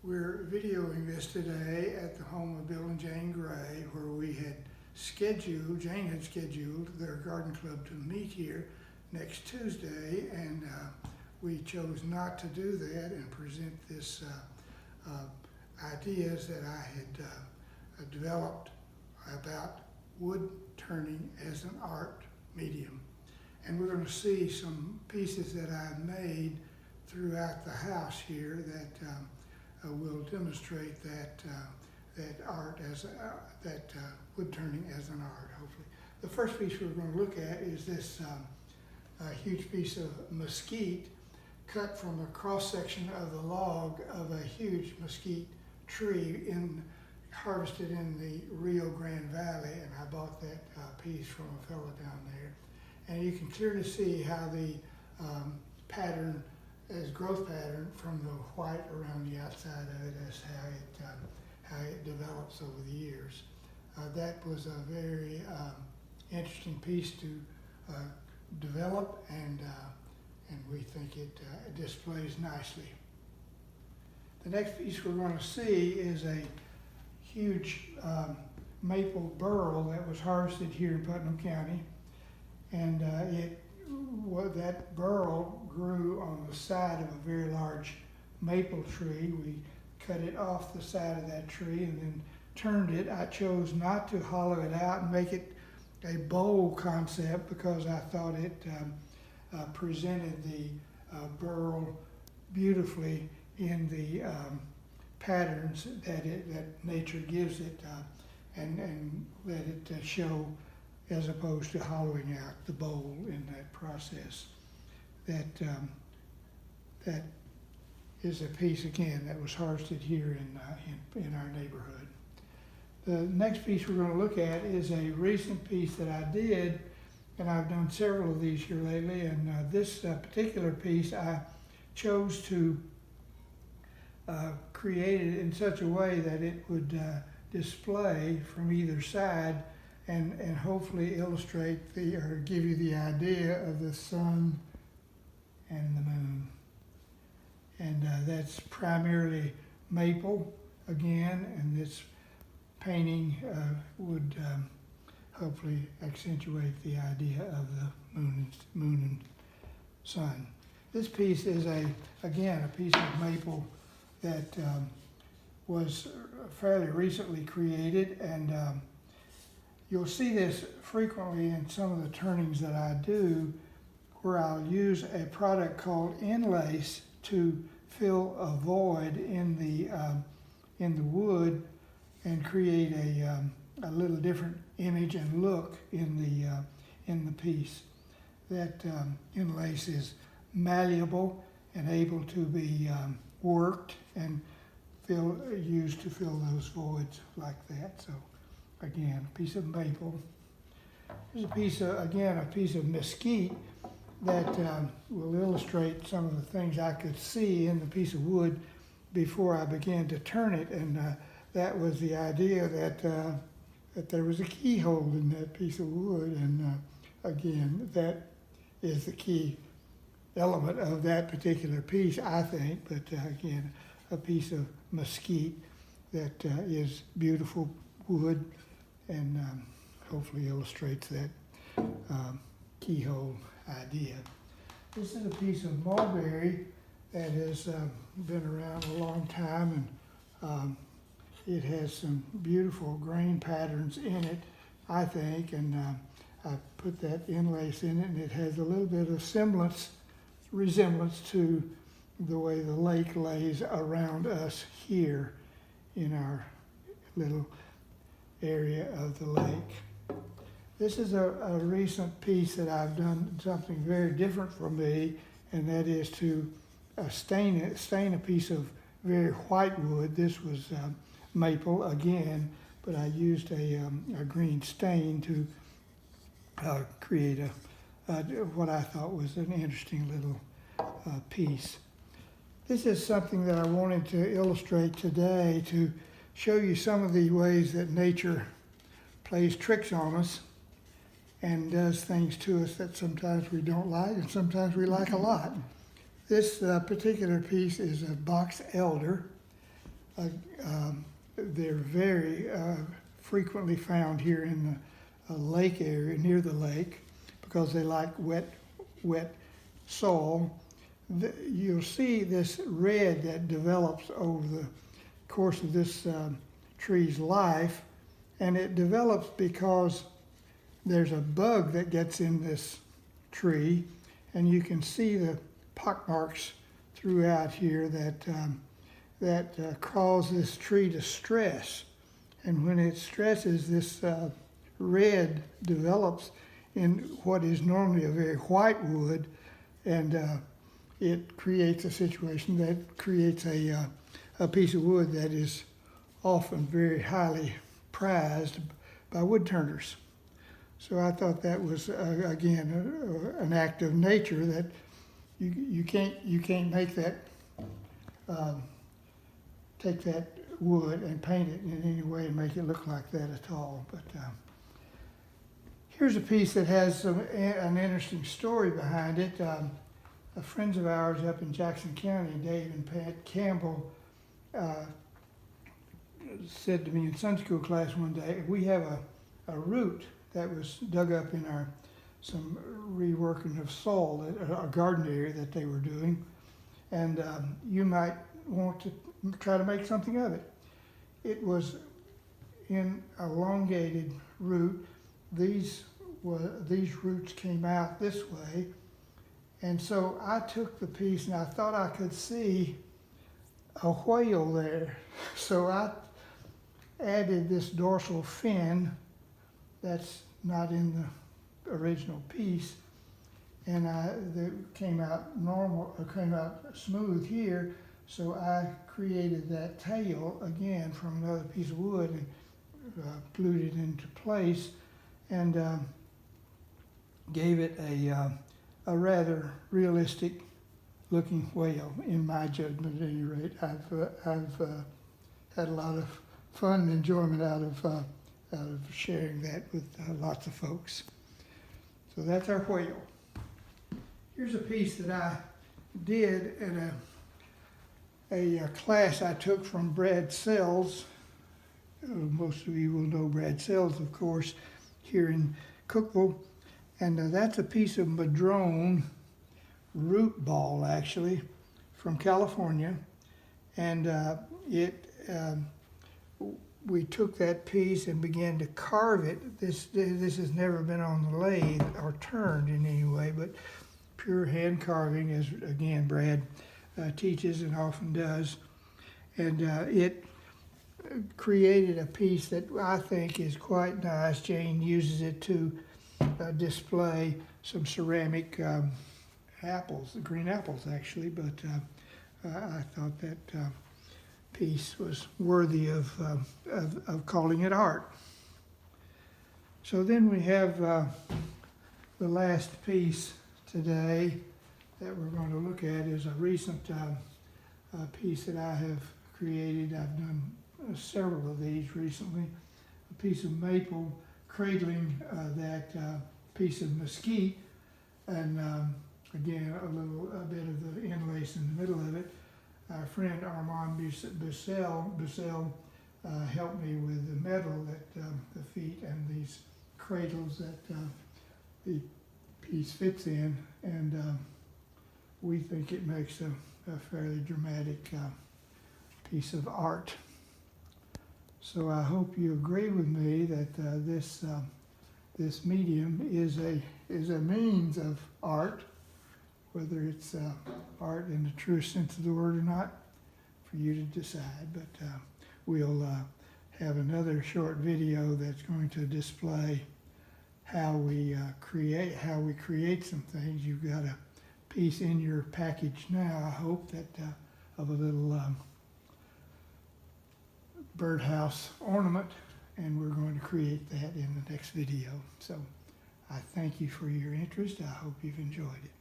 We're videoing this today at the home of Bill and Jane Gray, where we had scheduled, Jane had scheduled their garden club to meet here next Tuesday, and we chose not to do that and present this ideas that I had developed about wood turning as an art medium. And we're going to see some pieces that I made throughout the house here that will demonstrate that art as wood turning as an art. Hopefully, the first piece we're going to look at is this huge piece of mesquite cut from a cross section of the log of a huge mesquite tree harvested in the Rio Grande Valley, and I bought that piece from a fellow down there. And you can clearly see how the pattern, as growth pattern from the white around the outside of it, as how it develops over the years. That was a very interesting piece to develop, and we think it displays nicely. The next piece we're going to see is a huge maple burl that was harvested here in Putnam County, and that burl grew on the side of a very large maple tree. We cut it off the side of that tree and then turned it. I chose not to hollow it out and make it a bowl concept because I thought it presented the burl beautifully in the patterns that nature gives it, and let it show, as opposed to hollowing out the bowl in that process. That is a piece, again, that was harvested here in our neighborhood. The next piece we're going to look at is a recent piece that I did, and I've done several of these here lately, and this particular piece I chose to create it in such a way that it would display from either side and hopefully illustrate or give you the idea of the sun and the moon. And that's primarily maple again, and this painting would hopefully accentuate the idea of the moon and sun. This piece is again a piece of maple that was fairly recently created, and you'll see this frequently in some of the turnings that I do, where I'll use a product called Inlace to fill a void in the wood and create a little different image and look in the piece. That Inlace is malleable and able to be worked and used to fill those voids like that. So again, a piece of maple. Here's a piece of mesquite that will illustrate some of the things I could see in the piece of wood before I began to turn it, and that was the idea that there was a keyhole in that piece of wood, and again, that is the key element of that particular piece, I think, but again, a piece of mesquite that is beautiful wood and hopefully illustrates that keyhole idea. This is a piece of mulberry that has been around a long time, and it has some beautiful grain patterns in it, I think, and I put that Inlace in it, and it has a little bit of resemblance to the way the lake lays around us here in our little area of the lake. This is a recent piece that I've done something very different for me, and that is to stain a piece of very white wood. This was maple again, but I used a green stain to create what I thought was an interesting little piece. This is something that I wanted to illustrate today to show you some of the ways that nature plays tricks on us and does things to us that sometimes we don't like and sometimes we like a lot. This particular piece is a box elder They're very frequently found here in the lake area, near the lake, because they like wet soil. You'll see this red that develops over the course of this tree's life, and it develops because there's a bug that gets in this tree, and you can see the pockmarks throughout here that cause this tree to stress. And when it stresses, this red develops in what is normally a very white wood, and it creates a situation that creates a piece of wood that is often very highly prized by woodturners. So I thought that was, again, an act of nature that you can't make that, take that wood and paint it in any way and make it look like that at all. But here's a piece that has an interesting story behind it. Friends of ours up in Jackson County, Dave and Pat Campbell, said to me in Sunday school class one day, we have a root that was dug up in some reworking of soil, a garden area that they were doing, and you might want to try to make something of it. It was in elongated root. These roots came out this way, and so I took the piece and I thought I could see a whale there. So I added this dorsal fin that's not in the original piece, and that came out smooth here. So I created that tail again from another piece of wood and glued it into place, and gave it a rather realistic looking whale, in my judgment at any rate. I've had a lot of fun and enjoyment out of sharing that with lots of folks. So that's our whale. Here's a piece that I did at a class I took from Brad Sells. Most of you will know Brad Sells, of course, here in Cookeville. And that's a piece of madrone root ball, actually, from California. And we took that piece and began to carve it. This has never been on the lathe or turned in any way, but pure hand carving, as again Brad teaches and often does. And it created a piece that I think is quite nice. Jane uses it to display some ceramic apples, green apples actually, but I thought that piece was worthy of calling it art. So then we have the last piece today that we're going to look at is a recent piece that I have created. I've done several of these recently. A piece of maple cradling that piece of mesquite, and again a bit of the inlace in the middle of it. Our friend Armand Bissell helped me with the metal that the feet and these cradles that the piece fits in, and we think it makes a fairly dramatic piece of art. So I hope you agree with me that this medium is a means of art, whether it's art in the true sense of the word or not, for you to decide. But we'll have another short video that's going to display how we create some things. You've got a piece in your package now, I hope, that of a little birdhouse ornament, and we're going to create that in the next video. So I thank you for your interest. I hope you've enjoyed it.